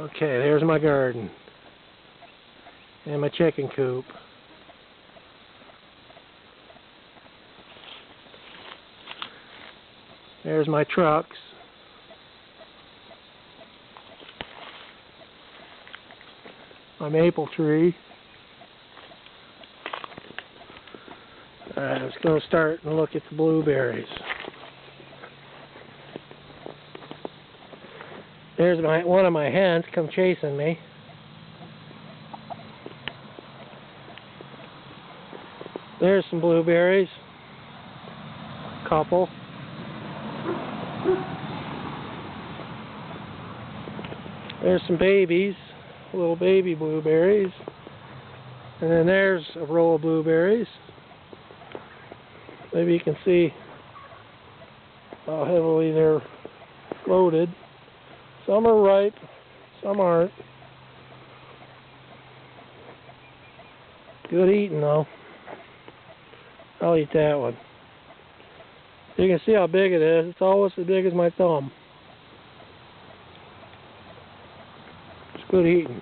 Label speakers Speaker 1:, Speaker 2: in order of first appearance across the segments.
Speaker 1: Okay, there's my garden. And my chicken coop. There's my trucks. My maple tree. Alright, let's go start and look at the blueberries. There's one of my hens come chasing me. There's some blueberries. Couple. There's some babies, little baby blueberries. And then there's a row of blueberries. Maybe you can see how heavily they're loaded. Some are ripe, some aren't. Good eating though. I'll eat that one. You can see how big it is. It's almost as big as my thumb. It's good eating.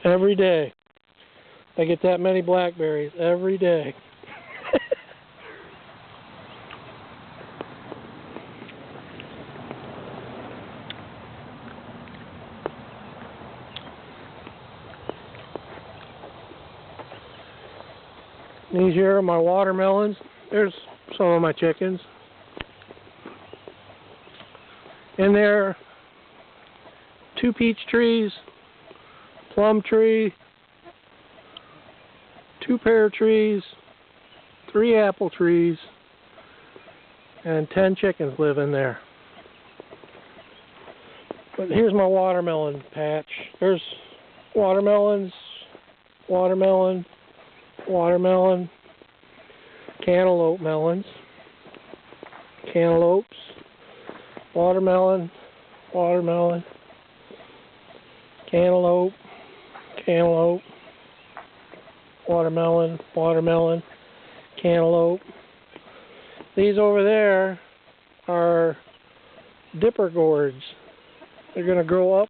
Speaker 1: Every day. I get that many blackberries every day. These here are my watermelons. There's some of my chickens. And there are 2 peach trees, plum tree, 2 pear trees, 3 apple trees, and 10 chickens live in there. But here's my watermelon patch. There's watermelons, watermelon, watermelon, cantaloupe melons, cantaloupes, watermelon, watermelon, cantaloupe, cantaloupe, watermelon, watermelon, cantaloupe. These over there are dipper gourds. They're going to grow up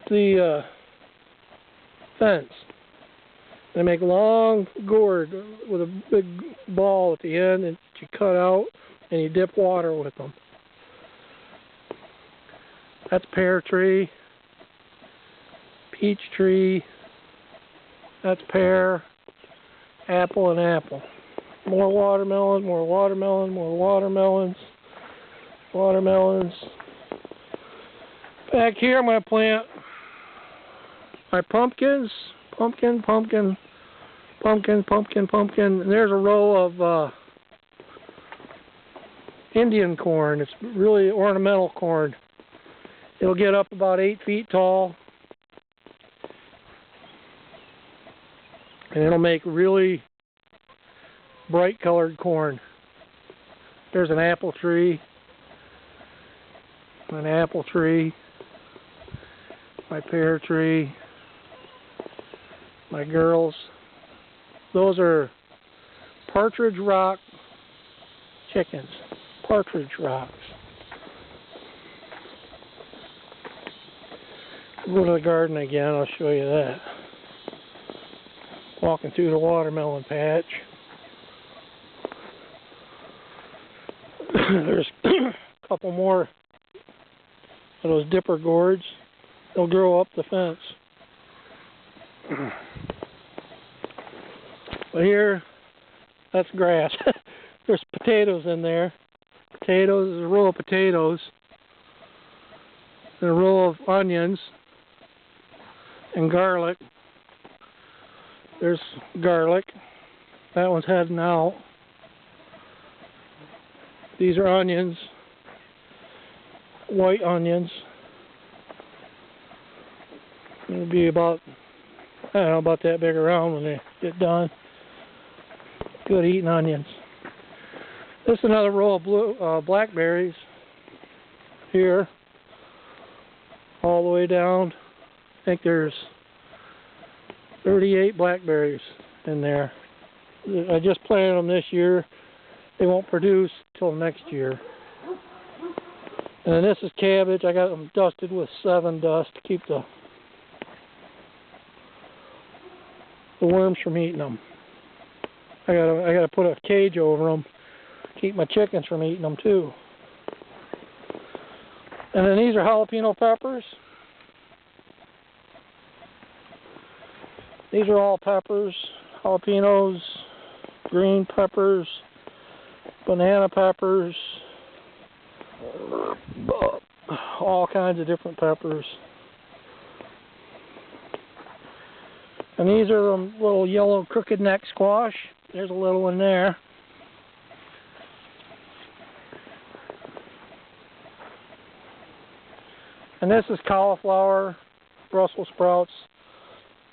Speaker 1: the fence. They make a long gourd with a big ball at the end that you cut out and you dip water with them. That's pear tree, peach tree, that's pear, apple and apple. More watermelon, more watermelon, more watermelons, watermelons. Back here I'm going to plant my pumpkins, pumpkin, pumpkin, pumpkin, pumpkin, pumpkin. And there's a row of Indian corn. It's really ornamental corn. It'll get up about 8 feet tall. And it'll make really bright colored corn. There's an apple tree, my pear tree, my girls. Those are partridge rock chickens, partridge rocks. Go to the garden again, I'll show you that. Walking through the watermelon patch. There's a couple more of those dipper gourds. They'll grow up the fence. But here, that's grass. There's potatoes in there. Potatoes, there's a row of potatoes. And a row of onions. And garlic. There's garlic. That one's heading out. These are onions. White onions. It'll be about I don't know, about that big around when they get done. Good eating onions. This is another row of blackberries here, all the way down. I think there's 38 blackberries in there. I just planted them this year. They won't produce till next year. And then this is cabbage. I got them dusted with 7 dust to keep the worms from eating them. I gotta put a cage over them, keep my chickens from eating them too. And then these are jalapeno peppers. These are all peppers, jalapenos, green peppers, banana peppers, all kinds of different peppers. And these are the little yellow crooked neck squash. There's a little one there. And this is cauliflower, Brussels sprouts.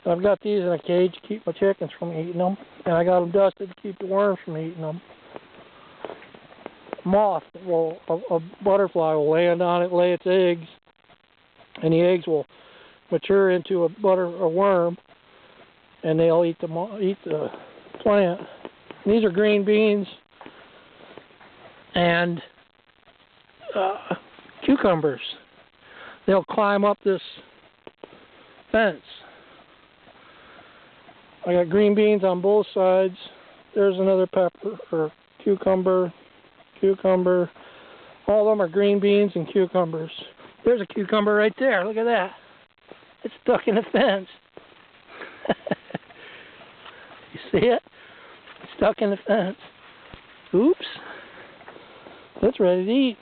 Speaker 1: And I've got these in a cage to keep my chickens from eating them. And I got them dusted to keep the worms from eating them. Moth, a butterfly will land on it, lay its eggs, and the eggs will mature into a worm, and they'll eat the plant. And these are green beans and cucumbers. They'll climb up this fence. I got green beans on both sides. There's another pepper or cucumber. All of them are green beans and cucumbers. There's a cucumber right there. Look at that. It's stuck in the fence. You see it? It's stuck in the fence. Oops. It's ready to eat.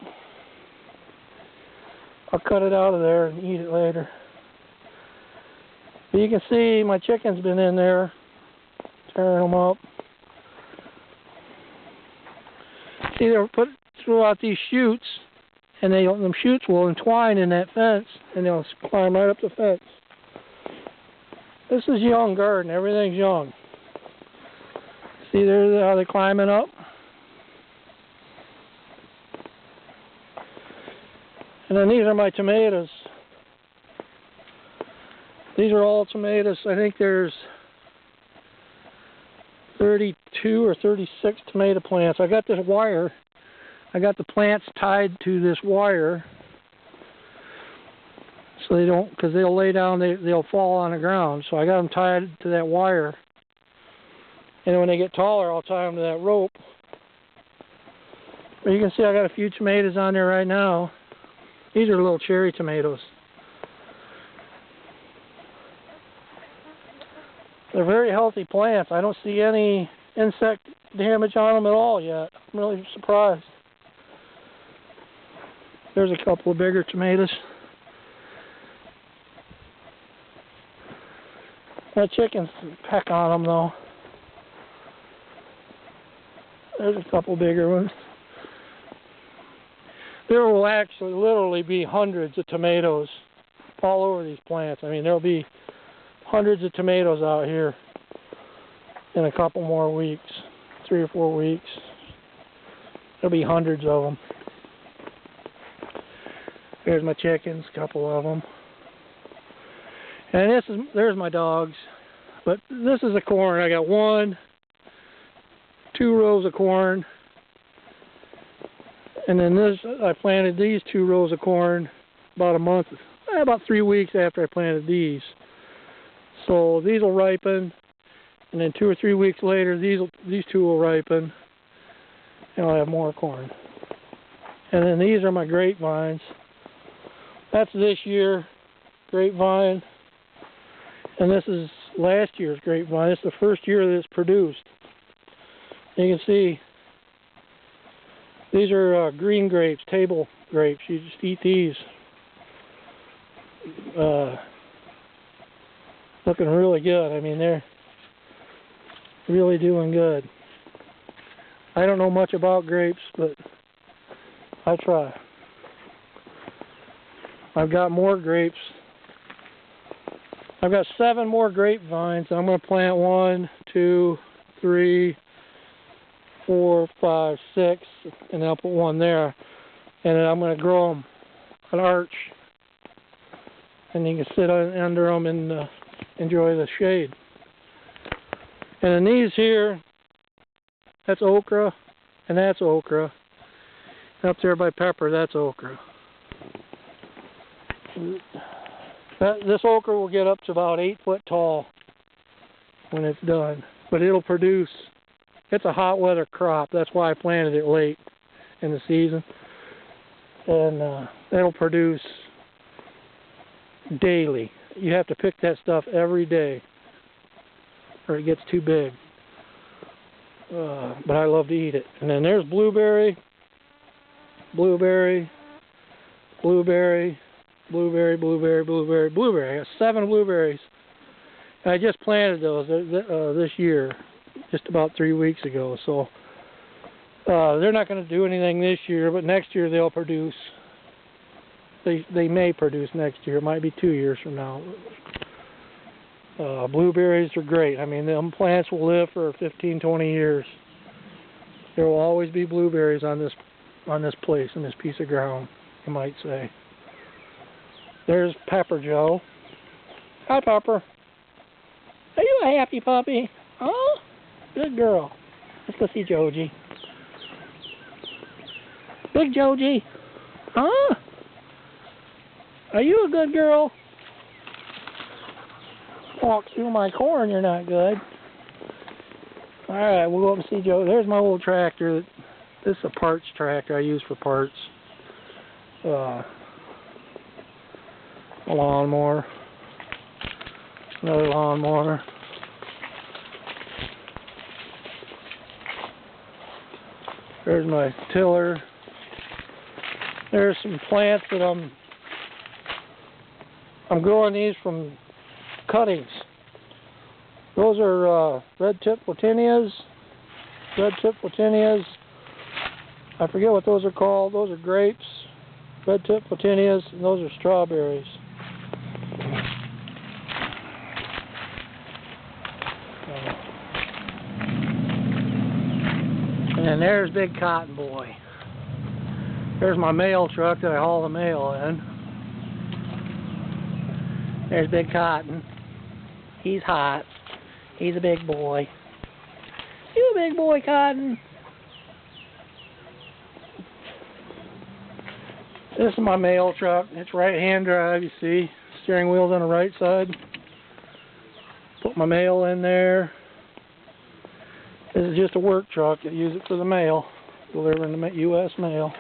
Speaker 1: I'll cut it out of there and eat it later. But you can see my chicken's been in there, tearing them up. See, they'll throw out these shoots, and them shoots will entwine in that fence, and they'll climb right up the fence. This is young garden. Everything's young. See there how they're climbing up? And then these are my tomatoes. These are all tomatoes. I think there's 32 or 36 tomato plants. I got this wire. I got the plants tied to this wire so they don't, because they'll lay down, they'll fall on the ground. So I got them tied to that wire. And when they get taller, I'll tie them to that rope. But you can see I got a few tomatoes on there right now. These are little cherry tomatoes. They're very healthy plants. I don't see any insect damage on them at all yet. I'm really surprised. There's a couple of bigger tomatoes. My chickens peck on them though. There's a couple bigger ones. There will actually literally be hundreds of tomatoes all over these plants. I mean, there'll be hundreds of tomatoes out here in a couple more weeks, 3 or 4 weeks. There'll be hundreds of them. There's my chickens, a couple of them. And there's my dogs. But this is the corn. I got 1, 2 rows of corn. And then I planted these 2 rows of corn about 3 weeks after I planted these. So these will ripen, and then 2 or 3 weeks later, these 2 will ripen, and I'll have more corn. And then these are my grapevines. That's this year grapevine, and this is last year's grapevine. It's the first year that it's produced. You can see these are green grapes, table grapes. You just eat these. Looking really good. I mean, they're really doing good. I don't know much about grapes, but I try. I've got more grapes. I've got 7 more grapevines. I'm going to plant 1, 2, 3, 4, 5, 6, and then I'll put 1 there. And then I'm going to grow them an arch. And you can sit under them and enjoy the shade. And then these here, that's okra, and that's okra. And up there by pepper, that's okra. This okra will get up to about 8 foot tall when it's done. But it'll produce, it's a hot weather crop. That's why I planted it late in the season. And it'll produce daily. You have to pick that stuff every day or it gets too big. But I love to eat it. And then there's blueberry, blueberry, blueberry, blueberry, blueberry, blueberry, blueberry. I got 7 blueberries. And I just planted those this year, just about 3 weeks ago. So they're not going to do anything this year, but next year they'll produce. They may produce next year. It might be 2 years from now. Blueberries are great. I mean, them plants will live for 15, 20 years. There will always be blueberries on this place, on this piece of ground, you might say. There's Pepper Joe. Hi, Pepper. Are you a happy puppy? Oh, good girl. Let's go see Joji. Big Joji. Huh? Are you a good girl? Walk through my corn, you're not good. Alright, we'll go up and see Joe. There's my old tractor. This is a parts tractor I use for parts. A lawnmower. Another lawnmower. There's my tiller. There's some plants that I'm growing these from cuttings. Those are red-tip photinias. Red-tip photinias. I forget what those are called. Those are grapes. Red-tip photinias, and those are strawberries. And then there's Big Cotton Boy. There's my mail truck that I haul the mail in. There's Big Cotton. He's hot. He's a big boy. You a big boy, Cotton. This is my mail truck. It's right-hand drive, you see. Steering wheel's on the right side. Put my mail in there. This is just a work truck. I use it for the mail. Delivering the U.S. mail.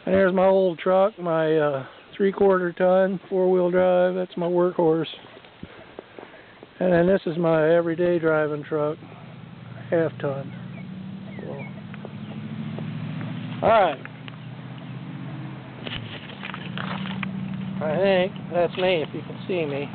Speaker 1: And there's my old truck, my 3/4 ton, 4-wheel drive. That's my workhorse. And then this is my everyday driving truck, 1/2 ton. So, alright. I think that's me, if you can see me.